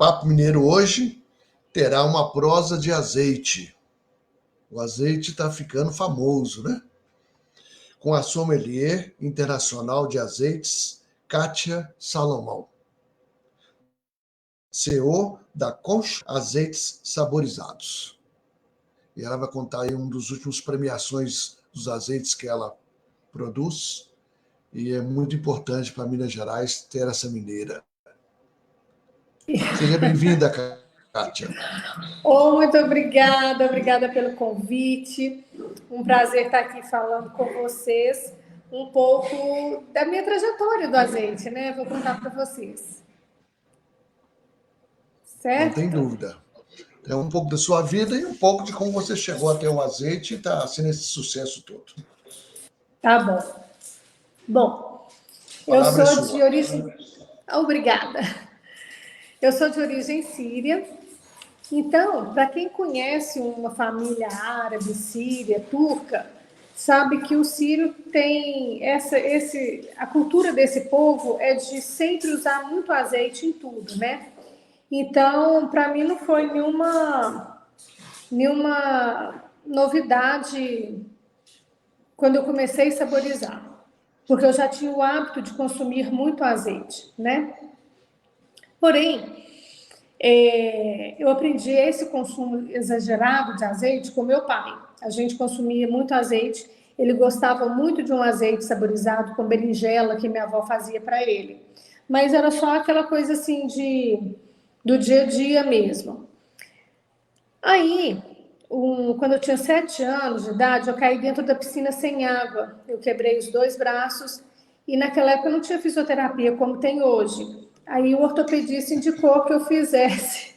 Papo Mineiro hoje terá uma prosa de azeite. O azeite está ficando famoso, né? Com a sommelier internacional de azeites, Kátia Salomão, CEO da Concha Azeites Saborizados. E ela vai contar aí um dos últimos premiações dos azeites que ela produz. E é muito importante para Minas Gerais ter essa mineira. Seja bem-vinda, Kátia. Muito obrigada pelo convite. Um prazer estar aqui falando com vocês um pouco da minha trajetória do azeite, né? Vou contar para vocês. Certo? Não tem dúvida. É um pouco da sua vida e um pouco de como você chegou até o azeite e está sendo esse sucesso todo. Tá bom. Bom, eu sou de origem... Obrigada. Eu sou de origem síria. Então, para quem conhece uma família árabe, síria, turca, sabe que o sírio tem a cultura desse povo é de sempre usar muito azeite em tudo, né? Então, para mim não foi nenhuma novidade quando eu comecei a saborizar, porque eu já tinha o hábito de consumir muito azeite, né? Porém, eu aprendi esse consumo exagerado de azeite com meu pai. A gente consumia muito azeite, ele gostava muito de um azeite saborizado com berinjela que minha avó fazia para ele. Mas era só aquela coisa assim do dia a dia mesmo. Aí, quando eu tinha 7 anos de idade, eu caí dentro da piscina sem água. Eu quebrei os 2 braços e naquela época não tinha fisioterapia como tem hoje. Aí o ortopedista indicou que eu fizesse,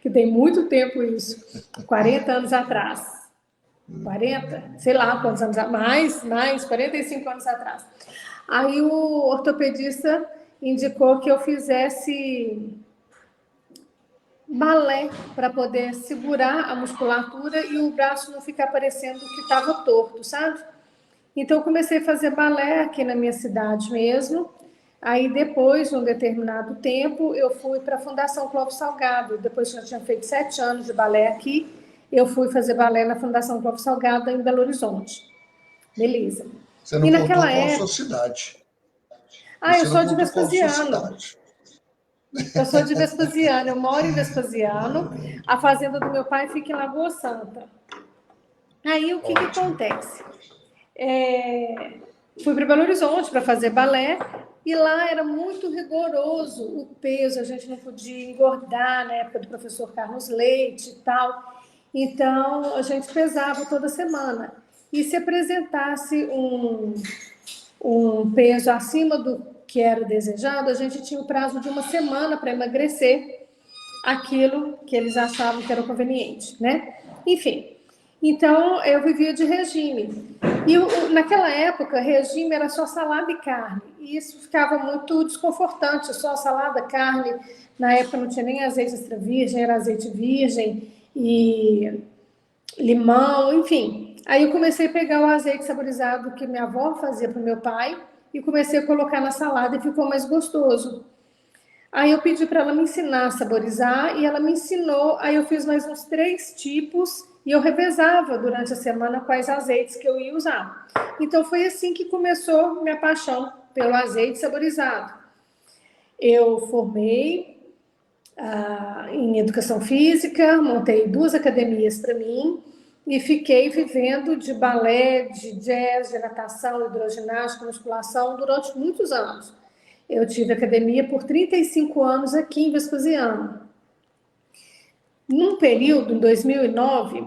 que tem muito tempo isso, 40 anos atrás. 40? Sei lá quantos anos atrás, mais 45 anos atrás. Aí o ortopedista indicou que eu fizesse balé para poder segurar a musculatura e o braço não ficar parecendo que estava torto, sabe? Então eu comecei a fazer balé aqui na minha cidade mesmo. Aí depois, de um determinado tempo, eu fui para a Fundação Clóvis Salgado. Depois que eu tinha feito 7 anos de balé aqui, eu fui fazer balé na Fundação Clóvis Salgado em Belo Horizonte. Beleza. Você não contou qual a sua cidade. Eu sou de Vespasiano. Eu sou de Vespasiano, eu moro em Vespasiano. A fazenda do meu pai fica em Lagoa Santa. Aí o que acontece? Fui para Belo Horizonte para fazer balé e lá era muito rigoroso o peso, a gente não podia engordar na época do professor Carlos Leite e tal. Então a gente pesava toda semana. E se apresentasse um peso acima do que era desejado, a gente tinha o prazo de 1 semana para emagrecer aquilo que eles achavam que era conveniente, né? Enfim, então eu vivia de regime. E naquela época, regime era só salada e carne. E isso ficava muito desconfortante, só salada, carne. Na época não tinha nem azeite extra virgem, era azeite virgem e limão, enfim. Aí eu comecei a pegar o azeite saborizado que minha avó fazia para o meu pai e comecei a colocar na salada e ficou mais gostoso. Aí eu pedi para ela me ensinar a saborizar e ela me ensinou. Aí eu fiz mais uns 3 tipos e eu revezava durante a semana quais azeites que eu ia usar. Então foi assim que começou minha paixão pelo azeite saborizado. Eu formei em educação física, montei 2 academias para mim e fiquei vivendo de balé, de jazz, de natação, hidroginástica, musculação durante muitos anos. Eu tive academia por 35 anos aqui em Vespasiano. Num período, em 2009,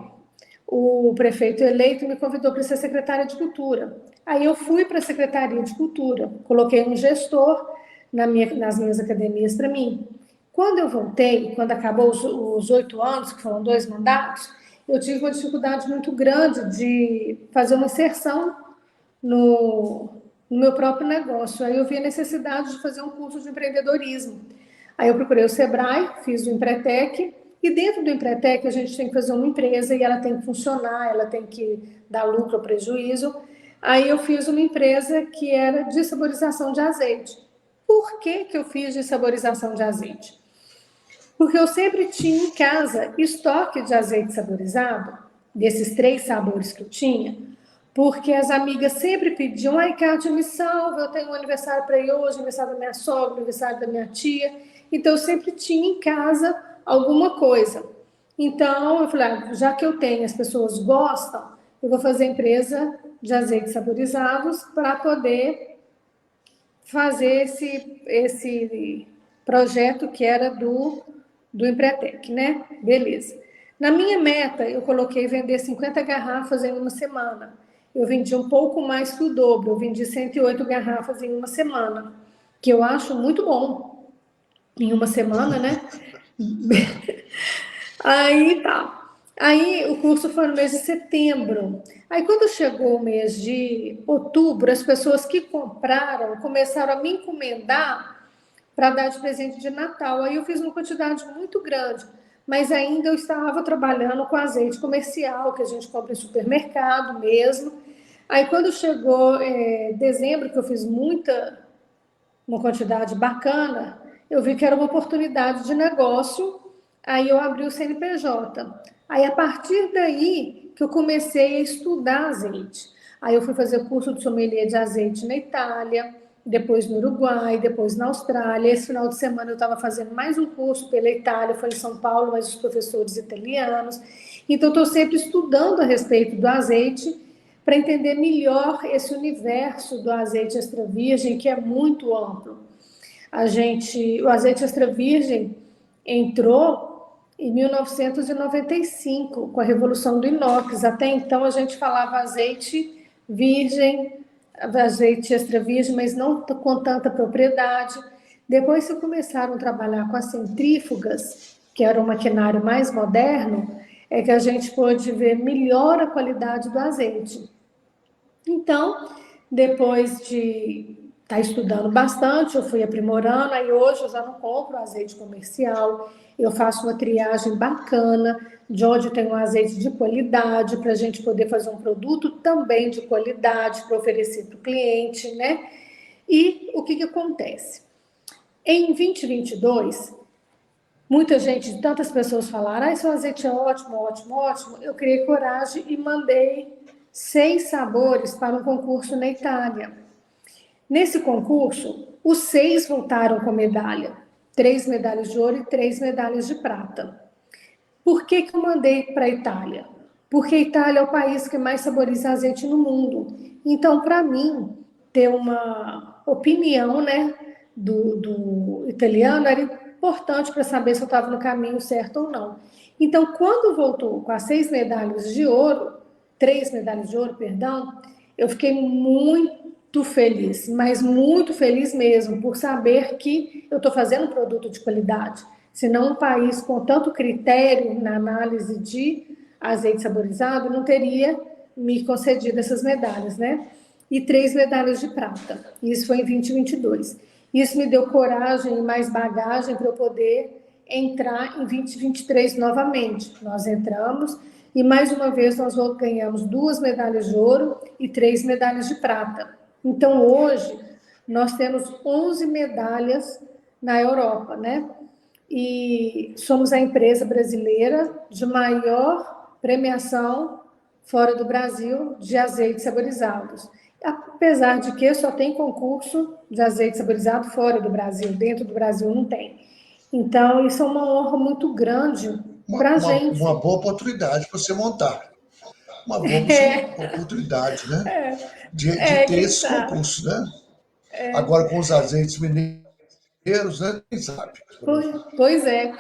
o prefeito eleito me convidou para ser secretária de Cultura. Aí eu fui para a Secretaria de Cultura, coloquei um gestor nas minhas academias para mim. Quando eu voltei, quando acabou os 8 anos, que foram 2 mandatos, eu tive uma dificuldade muito grande de fazer uma inserção no meu próprio negócio. Aí eu vi a necessidade de fazer um curso de empreendedorismo. Aí eu procurei o Sebrae, fiz o Empretec, e dentro do Empretec a gente tem que fazer uma empresa e ela tem que funcionar, ela tem que dar lucro ou prejuízo. Aí eu fiz uma empresa que era de saborização de azeite. Por que eu fiz de saborização de azeite? Porque eu sempre tinha em casa estoque de azeite saborizado, desses 3 sabores que eu tinha, porque as amigas sempre pediam, ai, Kátia, me salva, eu tenho um aniversário para ir hoje, aniversário da minha sogra, aniversário da minha tia. Então, eu sempre tinha em casa alguma coisa. Então, eu falei, já que eu tenho, as pessoas gostam, eu vou fazer empresa de azeites saborizados para poder fazer esse projeto que era do Empretec, né? Beleza. Na minha meta, eu coloquei vender 50 garrafas em uma semana. Eu vendi um pouco mais que o dobro, eu vendi 108 garrafas em uma semana, que eu acho muito bom. Em uma semana, né? Aí tá. Aí o curso foi no mês de setembro. Aí quando chegou o mês de outubro, as pessoas que compraram começaram a me encomendar para dar de presente de Natal. Aí eu fiz uma quantidade muito grande, mas ainda eu estava trabalhando com azeite comercial, que a gente compra em supermercado mesmo. Aí quando chegou dezembro, que eu fiz uma quantidade bacana, eu vi que era uma oportunidade de negócio, aí eu abri o CNPJ. Aí, a partir daí, que eu comecei a estudar azeite. Aí eu fui fazer curso de sommelier de azeite na Itália, depois no Uruguai, depois na Austrália. Esse final de semana eu estava fazendo mais um curso pela Itália, foi em São Paulo, mas os professores italianos. Então, estou sempre estudando a respeito do azeite para entender melhor esse universo do azeite extra virgem, que é muito amplo. O azeite extra virgem entrou em 1995, com a revolução do inox. Até então a gente falava azeite virgem, azeite extra virgem, mas não com tanta propriedade. Depois que começaram a trabalhar com as centrífugas, que era um maquinário mais moderno, é que a gente pôde ver melhor a qualidade do azeite. Então, depois de estar estudando bastante, eu fui aprimorando, aí hoje eu já não compro azeite comercial, eu faço uma triagem bacana, de onde tem um azeite de qualidade, para a gente poder fazer um produto também de qualidade para oferecer para o cliente, né? E o que acontece? Em 2022, muita gente, tantas pessoas falaram, seu azeite é ótimo, ótimo, ótimo. Eu criei coragem e mandei 6 sabores para um concurso na Itália. Nesse concurso, os 6 voltaram com medalha. 3 medalhas de ouro e 3 medalhas de prata. Por que eu mandei para a Itália? Porque a Itália é o país que mais saboriza azeite no mundo. Então, para mim, ter uma opinião, né, do italiano era importante para saber se eu estava no caminho certo ou não. Então, quando voltou com as 6 medalhas de ouro, 3 medalhas de ouro, perdão, eu fiquei muito feliz, mas muito feliz mesmo, por saber que eu estou fazendo um produto de qualidade. Senão um país com tanto critério na análise de azeite saborizado não teria me concedido essas medalhas, né? E 3 medalhas de prata. Isso foi em 2022. Isso me deu coragem e mais bagagem para eu poder entrar em 2023 novamente. Nós entramos e mais uma vez nós ganhamos 2 medalhas de ouro e 3 medalhas de prata. Então hoje nós temos 11 medalhas na Europa, né? E somos a empresa brasileira de maior premiação fora do Brasil de azeites saborizados. Apesar de que só tem concurso de azeite saborizado fora do Brasil, dentro do Brasil não tem. Então, isso é uma honra muito grande para a gente. Uma boa oportunidade para você montar. Uma boa oportunidade, né? De ter esse concurso, né? Agora, com os azeites mineiros, né? Quem sabe? Pois é.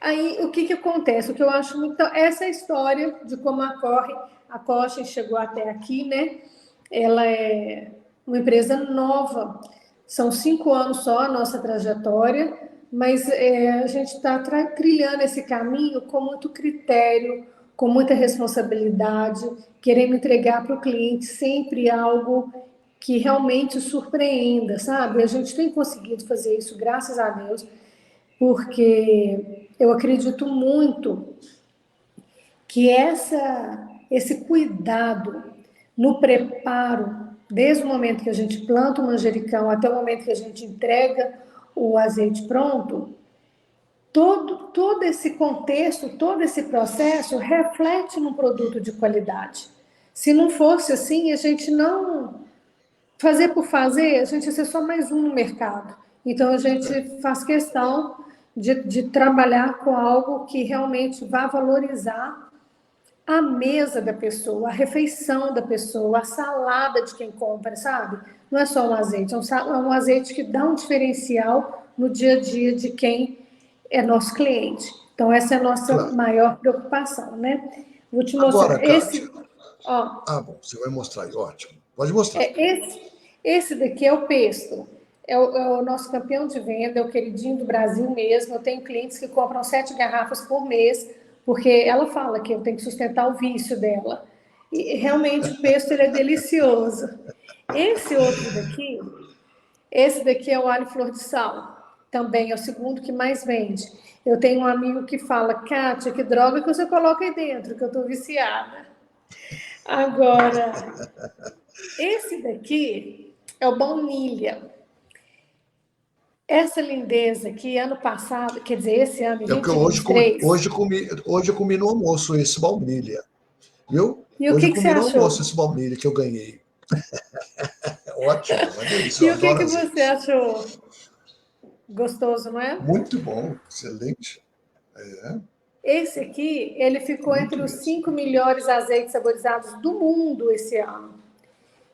Aí, o que acontece? O que eu acho muito... Essa é a história de como a Cochin chegou até aqui, né? Ela é uma empresa nova. São 5 anos só a nossa trajetória, mas a gente está trilhando esse caminho com muito critério, com muita responsabilidade, querendo entregar para o cliente sempre algo que realmente surpreenda, sabe? A gente tem conseguido fazer isso, graças a Deus, porque eu acredito muito que esse cuidado no preparo, desde o momento que a gente planta o manjericão até o momento que a gente entrega o azeite pronto, todo esse contexto, todo esse processo reflete num produto de qualidade. Se não fosse assim, a gente não fazer por fazer, a gente ia ser só mais um no mercado. Então, a gente faz questão de trabalhar com algo que realmente vá valorizar a mesa da pessoa, a refeição da pessoa, a salada de quem compra, sabe? Não é só um azeite, é um azeite que dá um diferencial no dia a dia de quem é nosso cliente. Então, essa é a nossa Claro. maior preocupação, né? Vou te Agora, mostrar. Kátia. Ó, Bom, você vai mostrar aí, ótimo. Pode mostrar. esse daqui é o pesto. É o nosso campeão de venda, é o queridinho do Brasil mesmo. Eu tenho clientes que compram 7 garrafas por mês, porque ela fala que eu tenho que sustentar o vício dela. E realmente o pesto ele é delicioso. Esse daqui é o alho flor de sal. Também é o segundo que mais vende. Eu tenho um amigo que fala, Kátia, que droga que você coloca aí dentro, que eu estou viciada. Agora, esse daqui é o baunilha. Essa lindeza que ano passado, quer dizer, esse ano, É o que eu hoje comi, 2023. hoje eu comi no almoço esse baunilha. Viu? E o Hoje eu que você comi no almoço achou? esse baunilha que eu ganhei. É ótimo, uma delícia. Eu E o adoro que você azeite. achou? Gostoso, não é? Muito bom, excelente. É, Esse aqui, ele ficou muito entre os mesmo. 5 melhores azeites saborizados do mundo esse ano.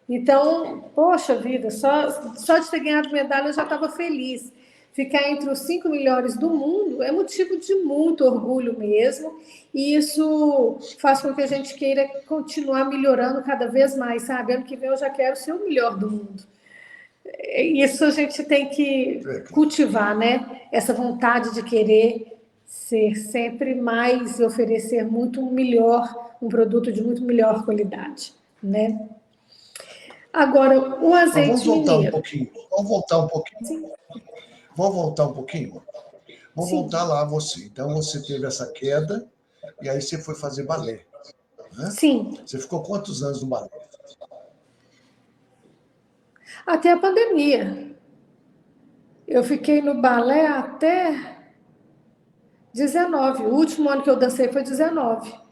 Então, poxa vida, só de ter ganhado medalha eu já estava feliz. Ficar entre os 5 melhores do mundo é motivo de muito orgulho mesmo, e isso faz com que a gente queira continuar melhorando cada vez mais, sabe? Ano que vem eu já quero ser o melhor do mundo. Isso a gente tem que É, claro. cultivar, né? Essa vontade de querer ser sempre mais e oferecer muito melhor, um produto de muito melhor qualidade, né? Agora, o Mas vamos azeite voltar um mineiro. pouquinho. Vamos voltar um pouquinho. Sim, Vamos voltar um pouquinho. Vamos voltar sim, lá você. Então você teve essa queda e aí você foi fazer balé, né? sim. Você ficou quantos anos no balé? Até a pandemia. Eu fiquei no balé até 19. O último ano que eu dancei foi 19.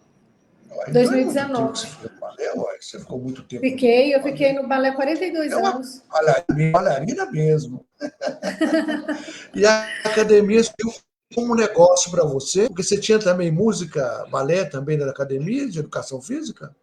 Então é muito tempo que 2019. você ficou no balé, ué. Você ficou muito tempo no Eu fiquei balé. no balé É 42 uma anos. bailarina mesmo. E a academia surgiu como um negócio para você? Porque você tinha também música, balé também na academia de educação física?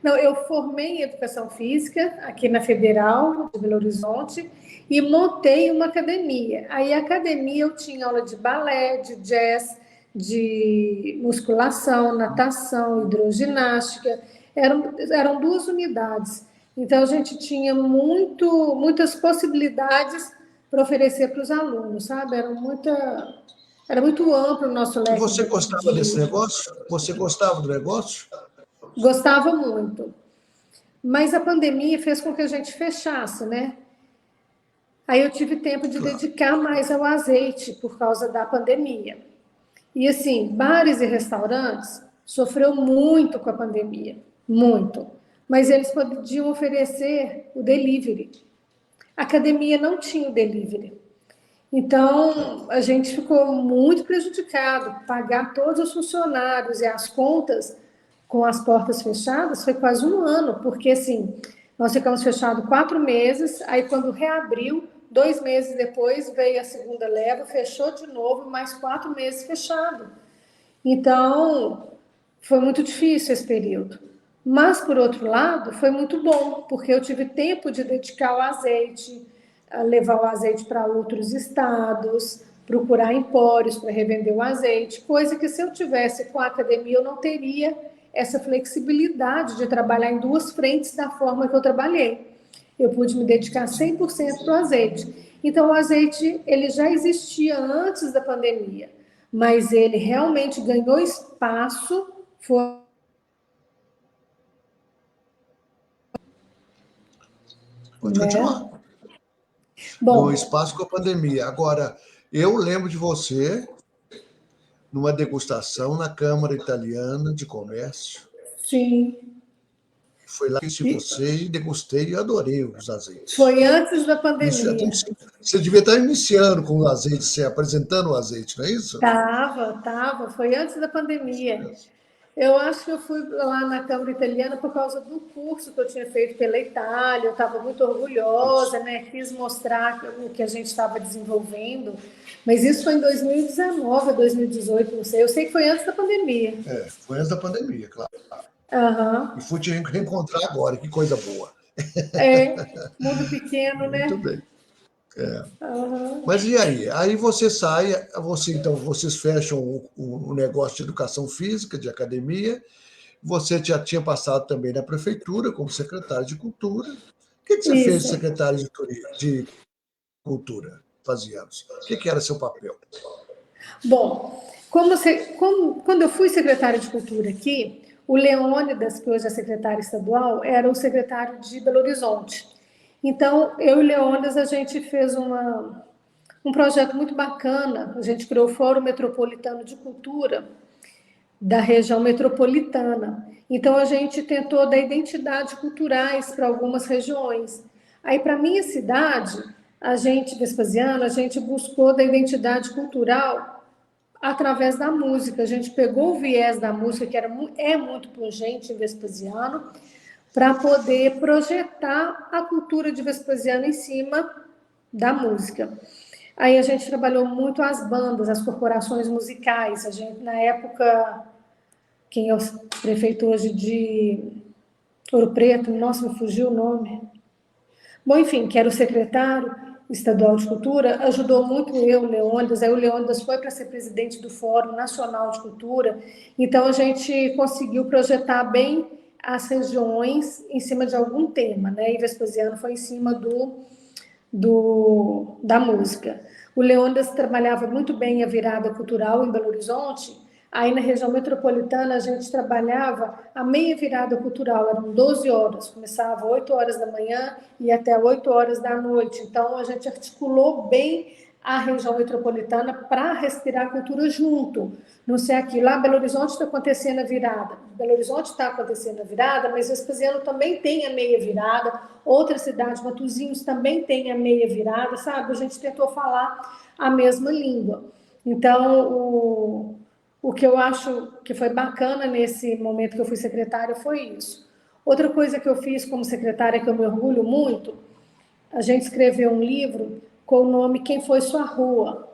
Não, eu formei em educação física aqui na Federal de Belo Horizonte e montei uma academia. Aí a academia eu tinha aula de balé, de jazz, de musculação, natação, hidroginástica. Eram 2 unidades. Então a gente tinha muitas possibilidades para oferecer para os alunos, sabe? Era muito amplo o nosso E leque você gostava desse de. negócio? Você gostava do negócio? Gostava muito. Mas a pandemia fez com que a gente fechasse, né? Aí eu tive tempo de Claro. dedicar mais ao azeite por causa da pandemia. E assim, bares e restaurantes sofreu muito com a pandemia, muito. Mas eles podiam oferecer o delivery. A academia não tinha o delivery. Então, a gente ficou muito prejudicado. Pagar todos os funcionários e as contas com as portas fechadas foi quase um ano, porque assim, nós ficamos fechados 4 meses, aí quando reabriu, 2 meses depois veio a segunda leva, fechou de novo, mais 4 meses fechado. Então, foi muito difícil esse período. Mas, por outro lado, foi muito bom, porque eu tive tempo de dedicar o azeite, a levar o azeite para outros estados, procurar empórios para revender o azeite, coisa que se eu tivesse com a academia eu não teria essa flexibilidade de trabalhar em 2 frentes da forma que eu trabalhei. Eu pude me dedicar 100% para o azeite. Então, o azeite ele já existia antes da pandemia, mas ele realmente ganhou espaço, foi. Pode continuar. Né? Ganhou Bom, espaço com a pandemia. Agora, eu lembro de você numa degustação na Câmara Italiana de Comércio. sim. Foi lá que conheci você e degustei e adorei os azeites. Foi antes da Isso, pandemia. você devia estar iniciando com o azeite, você apresentando o azeite, não é isso? Tava. Foi antes da pandemia. Eu acho que eu fui lá na Câmara Italiana por causa do curso que eu tinha feito pela Itália. Eu estava muito orgulhosa, né? Quis mostrar o que a gente estava desenvolvendo. Mas isso foi em 2019, 2018, não sei. Eu sei que foi antes da pandemia. Foi antes da pandemia, claro. Uhum. E fui te reencontrar agora, que coisa boa. Mundo pequeno, Muito né? bem. Uhum. Mas e aí? Aí você sai, então, vocês fecham o negócio de educação física, de academia. Você já tinha passado também na prefeitura como secretário de cultura. O que você fez de Isso. secretário de cultura? Fazia anos. O que era seu papel? Bom, quando eu fui secretária de Cultura aqui, o Leônidas, que hoje é secretário estadual, era o secretário de Belo Horizonte. Então, eu e o Leônidas, a gente fez um projeto muito bacana. A gente criou o Fórum Metropolitano de Cultura da região metropolitana. Então, a gente tentou dar identidades culturais para algumas regiões. Aí, para a minha cidade, Vespasiano, a gente buscou da identidade cultural através da música. A gente pegou o viés da música, que é muito pungente em Vespasiano, para poder projetar a cultura de Vespasiano em cima da música. Aí a gente trabalhou muito as bandas, as corporações musicais. A gente, na época, quem é o prefeito hoje de Ouro Preto, nossa, me fugiu o nome. Bom, enfim, que era o secretário estadual de cultura, ajudou muito eu, Leônidas. Aí o Leônidas foi para ser presidente do Fórum Nacional de Cultura. Então a gente conseguiu projetar bem as regiões em cima de algum tema, né? E Vespasiano foi em cima da música. O Leônidas trabalhava muito bem a virada cultural em Belo Horizonte. Aí na região metropolitana a gente trabalhava a meia virada cultural, eram 12 horas, começava 8 horas da manhã e até 8 horas da noite. Então a gente articulou bem a região metropolitana para respirar a cultura junto. Não sei aqui, lá Belo Horizonte está acontecendo a virada. Belo Horizonte está acontecendo a virada, mas Vespasiano também tem a meia virada. Outras cidades, Matosinhos, também tem a meia virada, sabe? A gente tentou falar a mesma língua. Então, o que eu acho que foi bacana nesse momento que eu fui secretária foi isso. Outra coisa que eu fiz como secretária, que eu me orgulho muito, a gente escreveu um livro com o nome Quem Foi Sua Rua.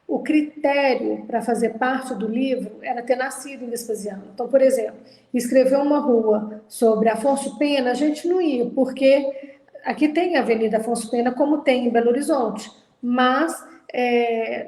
O critério para fazer parte do livro era ter nascido em Vespasiano. Então, por exemplo, escrever uma rua sobre Afonso Pena, a gente não ia, porque aqui tem a Avenida Afonso Pena, como tem em Belo Horizonte, mas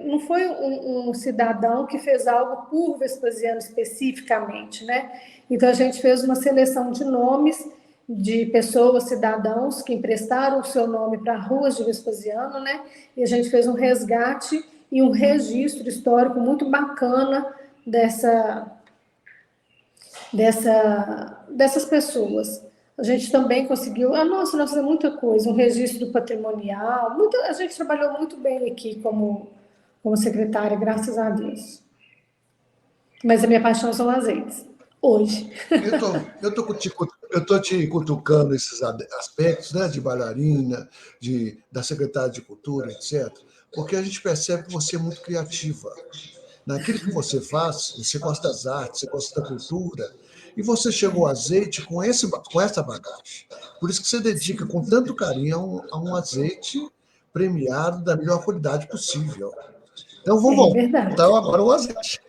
não foi um cidadão que fez algo por Vespasiano especificamente, né? Então, a gente fez uma seleção de nomes de pessoas, cidadãos, que emprestaram o seu nome para ruas de Vespasiano, né? E a gente fez um resgate e um registro histórico muito bacana dessas pessoas. A gente também conseguiu, nós fizemos muita coisa, um registro patrimonial, a gente trabalhou muito bem aqui como secretária, graças a Deus. Mas a minha paixão são azeites, hoje. Eu tô te cutucando esses aspectos, né, de bailarina, da secretária de cultura, etc., porque a gente percebe que você é muito criativa. Naquilo que você faz, você gosta das artes, você gosta da cultura, e você chegou ao azeite com essa bagagem. Por isso que você dedica com tanto carinho a um azeite premiado da melhor qualidade possível. Então vamos verdade. voltar agora ao azeite.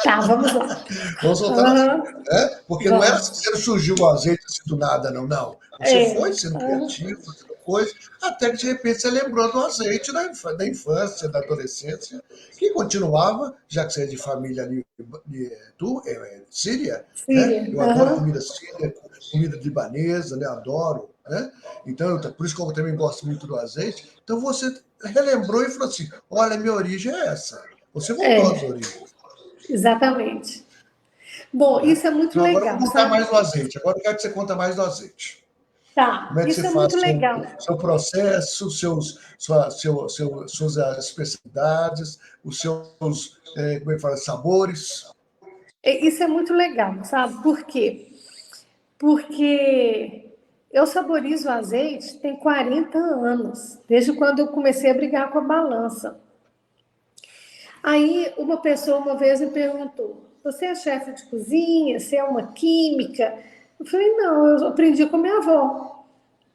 Tá, vamos lá. Vamos voltar no azeite, né? Porque não era que surgiu o azeite assim do nada, não, não. Você foi sendo criativo, fazendo coisa, até que de repente você lembrou do azeite da infância, da adolescência, que continuava, já que você é de família ali, síria, né? Eu adoro comida síria, comida libanesa, né? Adoro, né? Então, por isso que eu também gosto muito do azeite. Então você relembrou e falou assim: olha, minha origem é essa. Você voltou às origens. Exatamente. Bom, isso é muito então, agora legal. Vamos contar mais do azeite. Agora eu quero que você conta mais do azeite. Tá, Como é que isso você é faz muito legal. seu processo, suas especialidades, os seus como é que fala, sabores? Isso é muito legal, sabe? Por quê? porque eu saborizo azeite tem 40 anos, desde quando eu comecei a brigar com a balança. Aí uma pessoa uma vez me perguntou, você é chefe de cozinha, você é uma química? Eu falei, não, eu aprendi com minha avó.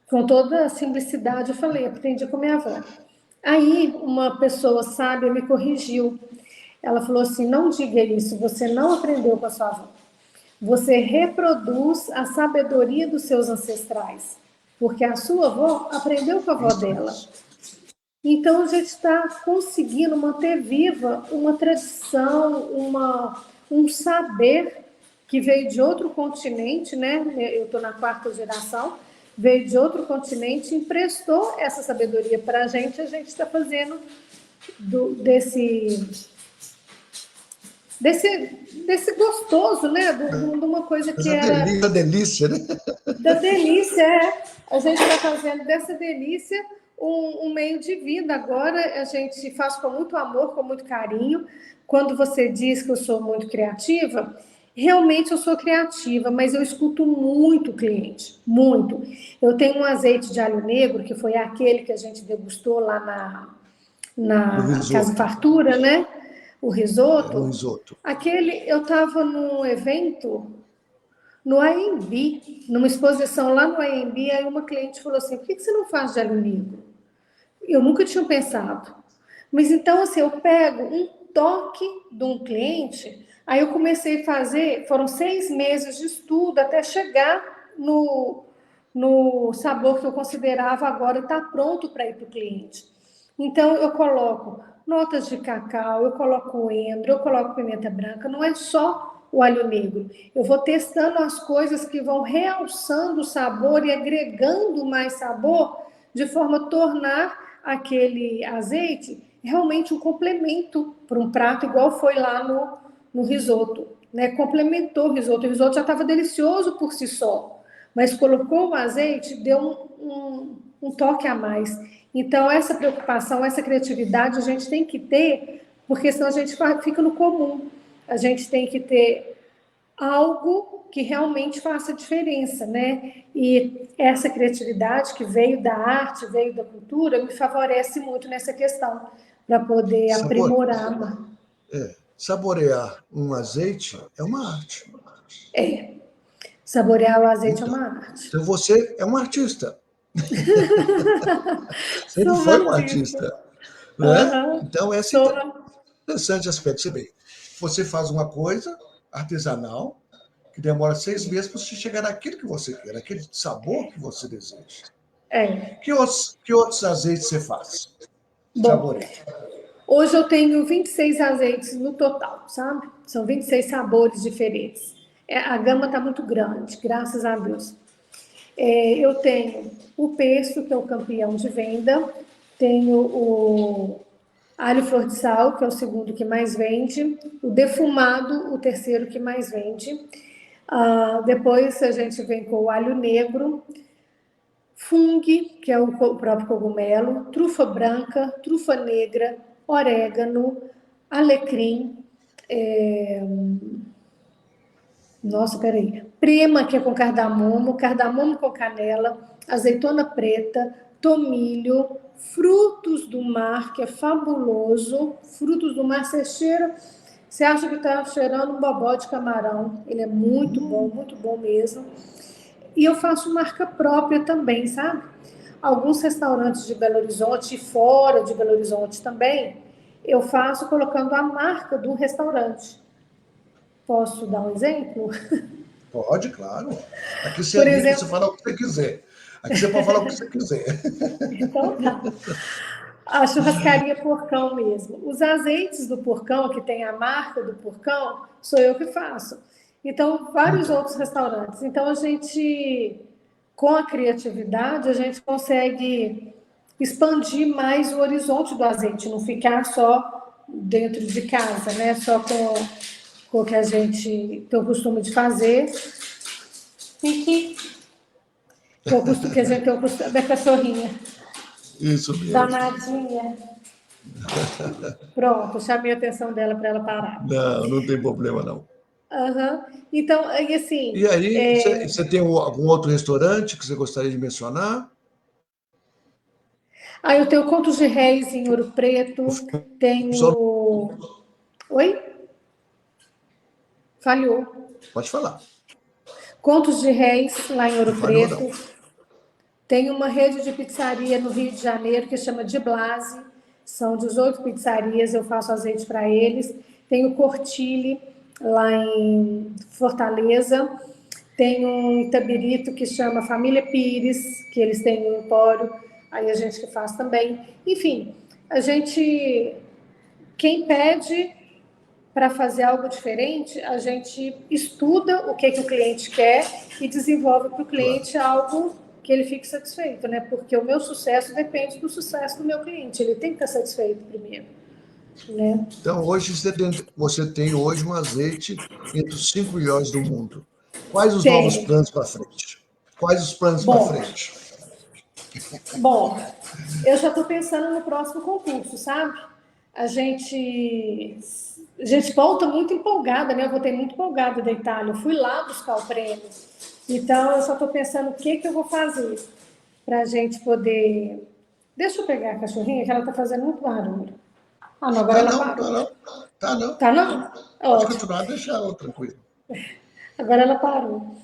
Com toda a simplicidade, eu falei, aprendi com minha avó. Aí uma pessoa sábia me corrigiu. Ela falou assim, não diga isso, você não aprendeu com a sua avó. Você reproduz a sabedoria dos seus ancestrais, porque a sua avó aprendeu com a avó dela. Então, a gente está conseguindo manter viva uma tradição, um saber que veio de outro continente, né? Eu estou na 4ª geração, veio de outro continente, emprestou essa sabedoria para a gente está fazendo desse gostoso, né? De uma coisa que era... Da delícia, né? Da delícia, é. A gente está fazendo dessa delícia um meio de vida. Agora a gente faz com muito amor, com muito carinho. Quando você diz que eu sou muito criativa, realmente eu sou criativa, mas eu escuto muito o cliente, muito. Eu tenho um azeite de alho negro, que foi aquele que a gente degustou lá na Casa Fartura, né? O risoto. O risoto. Aquele, eu estava num evento no AMB, numa exposição lá no AMB, aí uma cliente falou assim, por que você não faz de alho negro? Eu nunca tinha pensado. Mas então, assim, eu pego um toque de um cliente, aí eu comecei a fazer, foram 6 meses de estudo até chegar no sabor que eu considerava agora está pronto para ir para o cliente. Então, eu coloco notas de cacau, eu coloco coentro, eu coloco pimenta branca, não é só o alho negro. Eu vou testando as coisas que vão realçando o sabor e agregando mais sabor, de forma a tornar aquele azeite realmente um complemento para um prato, igual foi lá no risoto. Né? Complementou o risoto já estava delicioso por si só, mas colocou o azeite, deu um toque a mais. Então, essa preocupação, essa criatividade a gente tem que ter, porque senão a gente fica no comum. A gente tem que ter algo que realmente faça diferença, né? E essa criatividade que veio da arte, veio da cultura, me favorece muito nessa questão, para poder aprimorar. Saborear um azeite é uma arte. Saborear o azeite é uma arte. Então você é um artista. Sempre foi um artista. Né? Então, esse é interessante aspecto. Você faz uma coisa artesanal que demora 6 meses para você chegar naquilo que você quer, aquele sabor que você deseja. Que outros azeites você faz? Bom, hoje eu tenho 26 azeites no total, sabe? São 26 sabores diferentes. A gama está muito grande, graças a Deus. Eu tenho o pesto, que é o campeão de venda, tenho o alho flor de sal, que é o segundo que mais vende, o defumado, o terceiro que mais vende. Depois a gente vem com o alho negro, fungo, que é o próprio cogumelo, trufa branca, trufa negra, orégano, alecrim, prema, que é com cardamomo com canela, azeitona preta, tomilho, frutos do mar, que é fabuloso. Frutos do mar, você acha que está cheirando um bobó de camarão. Ele é muito bom mesmo. E eu faço marca própria também, sabe? Alguns restaurantes de Belo Horizonte e fora de Belo Horizonte também, eu faço colocando a marca do restaurante. Posso dar um exemplo? Pode, claro. Aqui você, exemplo, você fala o que você quiser. Aqui você pode falar o que você quiser. Então tá. A churrascaria Porcão mesmo. Os azeites do Porcão, que tem a marca do Porcão, sou eu que faço. Então, vários outros restaurantes. Então, a gente, com a criatividade, a gente consegue expandir mais o horizonte do azeite, não ficar só dentro de casa, né? Só com o que a gente tem o costume de fazer. Que a gente tem o costume da cachorrinha. Isso mesmo. Danadinha. Pronto, chamei a atenção dela para ela parar. Não tem problema não. Aham. Então, aí assim, E aí, você tem algum outro restaurante que você gostaria de mencionar? aí eu tenho Contos de Réis em Ouro Preto, Só tenho. Oi? Falhou. pode falar, Contos de Réis, lá em não Ouro falhou, não. Preto. Tem uma rede de pizzaria no Rio de Janeiro que chama de Blase. São 18 pizzarias, eu faço azeite para eles. Tem o Cortile, lá em Fortaleza. Tem um Itabirito que chama Família Pires, que eles têm um empório, aí a gente que faz também. Enfim, a gente, quem pede para fazer algo diferente, a gente estuda o que o cliente quer e desenvolve para o Claro. cliente algo que ele fique satisfeito, né? Porque o meu sucesso depende do sucesso do meu cliente, ele tem que estar satisfeito primeiro, né? Então, hoje você tem hoje um azeite entre os 5 melhores do mundo. Quais os novos Tem. planos para frente? Quais os planos para Bom, frente? bom, eu já estou pensando no próximo concurso, sabe? A gente, a gente volta muito empolgada, né? Eu voltei muito empolgada da Itália. Eu fui lá buscar o prêmio. Então, eu só estou pensando o que eu vou fazer para a gente poder. Deixa eu pegar a cachorrinha, que ela está fazendo muito barulho. Ah, não, agora Tá ela não, tá parou. não, tá não. Tá, não? Pode Ótimo. continuar, deixa ela tranquila. Agora ela parou.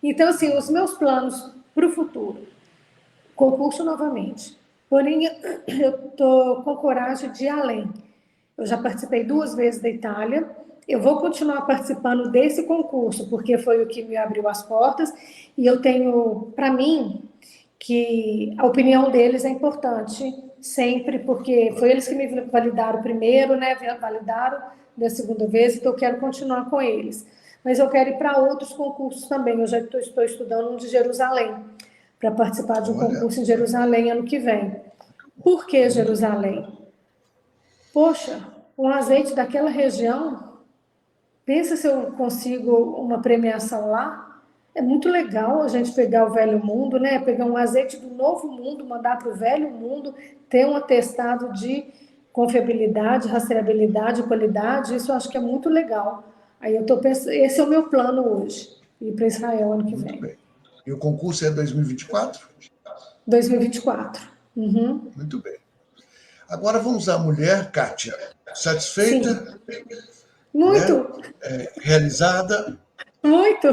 Então, assim, os meus planos para o futuro. Concurso novamente. Porém, eu estou com coragem de ir além. Eu já participei 2 vezes da Itália. Eu vou continuar participando desse concurso, porque foi o que me abriu as portas. E eu tenho, para mim, que a opinião deles é importante sempre, porque foi eles que me validaram primeiro, né? Validaram da segunda vez, então eu quero continuar com eles. Mas eu quero ir para outros concursos também. Eu já estou estudando um de Jerusalém, para participar de um Olha, concurso em Jerusalém ano que vem. Por que muito bom. Jerusalém? Poxa, um azeite daquela região, pensa se eu consigo uma premiação lá. É muito legal a gente pegar o velho mundo, né? Pegar um azeite do novo mundo, mandar para o velho mundo, ter um atestado de confiabilidade, rastreabilidade, qualidade. Isso eu acho que é muito legal. Aí eu tô pensando, esse é o meu plano hoje, ir para Israel ano que Muito vem, bem. E o concurso é 2024? 2024. Uhum. Muito bem. Agora vamos à mulher, Kátia. Sim, Satisfeita, né? muito, Realizada, muito,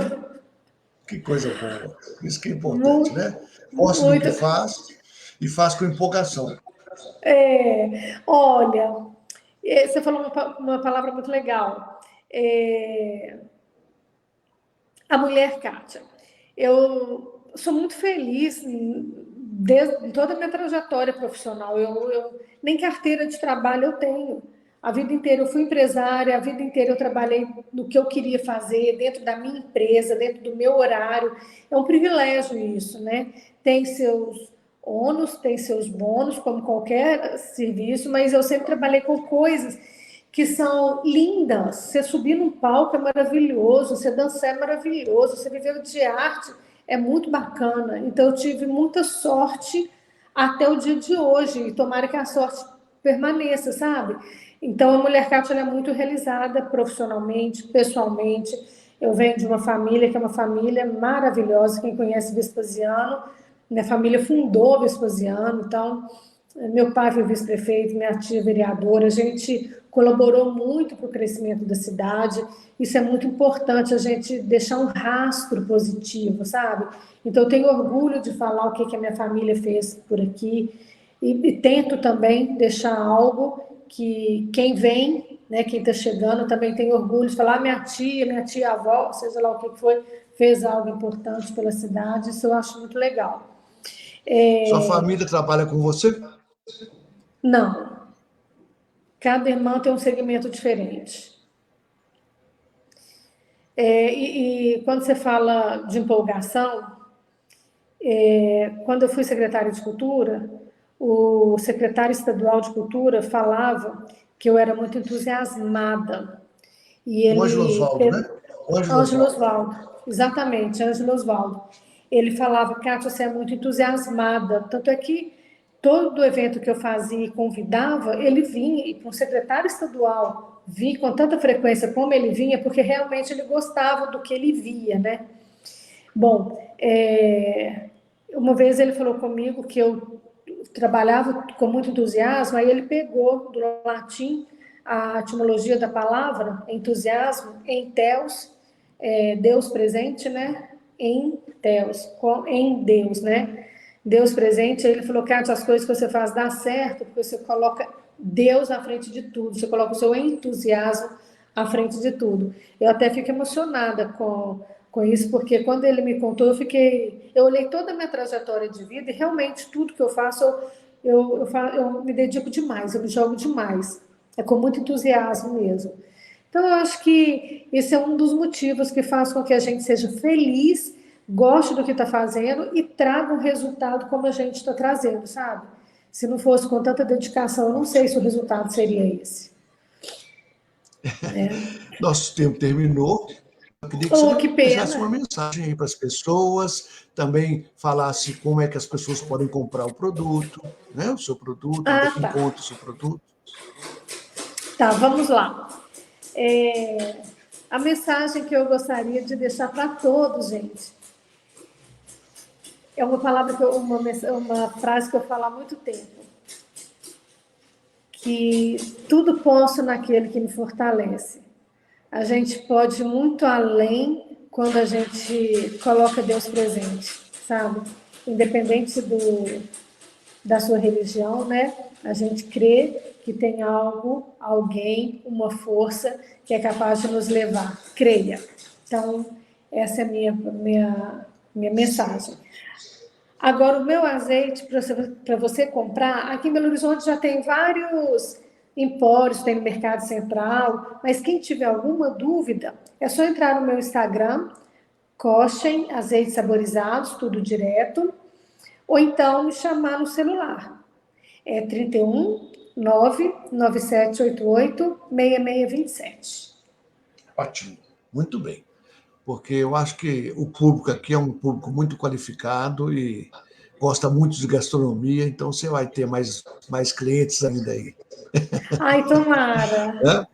que coisa boa. Isso que é importante, muito, né? Gosta do que muito. faz e faz com empolgação. Olha, você falou uma palavra muito legal. É, a mulher Kátia. Eu sou muito feliz em toda a minha trajetória profissional. Nem carteira de trabalho eu tenho. A vida inteira eu fui empresária, a vida inteira eu trabalhei no que eu queria fazer, dentro da minha empresa, dentro do meu horário. É um privilégio isso, né? Tem seus ônus, tem seus bônus, como qualquer serviço, mas eu sempre trabalhei com coisas que são lindas. Você subir num palco é maravilhoso, você dançar é maravilhoso, você viver de arte é muito bacana. Então, eu tive muita sorte até o dia de hoje, e tomara que a sorte permaneça, sabe? Então, a Mulher Cátia é muito realizada profissionalmente, pessoalmente. Eu venho de uma família que é uma família maravilhosa. Quem conhece Vespasiano, minha família fundou Vespasiano, então meu pai foi vice-prefeito, minha tia vereadora, a gente colaborou muito para o crescimento da cidade. Isso é muito importante, a gente deixar um rastro positivo, sabe? Então, eu tenho orgulho de falar o que a minha família fez por aqui e tento também deixar algo que quem vem, né, quem está chegando, também tem orgulho de falar: minha tia, avó, seja lá o que foi, fez algo importante pela cidade. Isso eu acho muito legal. Sua família trabalha com você? Não, cada irmã tem um segmento diferente. E quando você fala de empolgação, quando eu fui secretária de Cultura, o secretário estadual de Cultura falava que eu era muito entusiasmada. E O Ângelo ele, Osvaldo, né? O Ângelo Ângelo Osvaldo. Osvaldo, exatamente, Ângelo Osvaldo. Ele falava: Kátia, você é muito entusiasmada. Tanto é que todo evento que eu fazia e convidava, ele vinha, e para um secretário estadual vir com tanta frequência como ele vinha, porque realmente ele gostava do que ele via, né? Bom, uma vez ele falou comigo que eu trabalhava com muito entusiasmo, aí ele pegou do latim a etimologia da palavra entusiasmo, em Theos, Deus presente, né? Em Theos, em Deus, né? Deus presente, aí ele falou, Kátia, as coisas que você faz dá certo, porque você coloca Deus à frente de tudo, você coloca o seu entusiasmo à frente de tudo. Eu até fico emocionada com isso, porque quando ele me contou, eu olhei toda a minha trajetória de vida e realmente tudo que eu faço, eu me dedico demais, eu me jogo demais. É com muito entusiasmo mesmo. Então, eu acho que esse é um dos motivos que faz com que a gente seja feliz, goste do que está fazendo e traga um resultado como a gente está trazendo, sabe? Se não fosse com tanta dedicação, eu não sei se o resultado seria esse. Nosso tempo terminou. Eu queria que Oh, você que deixasse uma pena! mensagem aí para as pessoas, também falasse como é que as pessoas podem comprar o produto, né? O seu produto, onde é Ah, que tá. encontra o seu produto. Tá, vamos lá. A mensagem que eu gostaria de deixar para todos, gente, é uma palavra uma frase que eu falo há muito tempo, que tudo posso naquele que me fortalece. A gente pode ir muito além quando a gente coloca Deus presente, sabe? Independente da sua religião, né? A gente crê que tem algo, alguém, uma força que é capaz de nos levar. Creia. Então, essa é a minha mensagem. Agora, o meu azeite, para você comprar, aqui em Belo Horizonte já tem vários empórios, tem no Mercado Central, mas quem tiver alguma dúvida, é só entrar no meu Instagram, Kochen Azeites Saborizados, tudo direto, ou então me chamar no celular. É 31 99788 6627. Ótimo, muito bem. Porque eu acho que o público aqui é um público muito qualificado e gosta muito de gastronomia, então você vai ter mais clientes ainda aí. Ai, tomara, Né?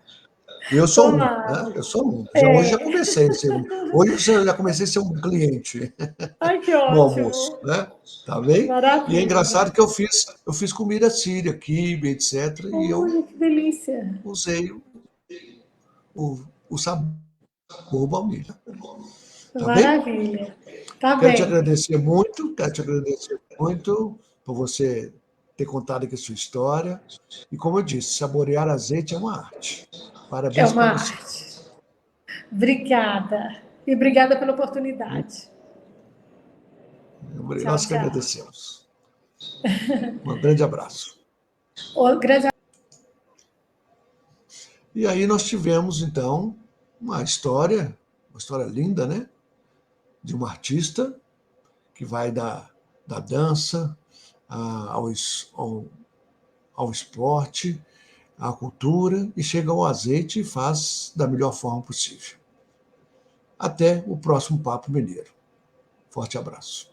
Eu sou um, tomara. né? Eu sou um. Hoje já comecei a ser um. Hoje eu já comecei a ser um cliente Ai, que no almoço, ótimo. né? Tá bem? E é Maravilha. engraçado que eu fiz comida síria, quibe, etc. E eu Olha, que delícia. usei o sabor baunilha. Tá bem? Maravilha. Tá bem. Quero te agradecer muito por você ter contado aqui a sua história. E como eu disse, saborear azeite é uma arte. É Parabéns para uma você. arte. Obrigada. E obrigada pela oportunidade. Tchau, Nós que tchau. agradecemos. Um grande abraço. O grande E aí nós tivemos, então, uma história linda, né? De uma artista que vai da dança ao esporte, à cultura, e chega ao azeite e faz da melhor forma possível. Até o próximo Papo Mineiro. Forte abraço.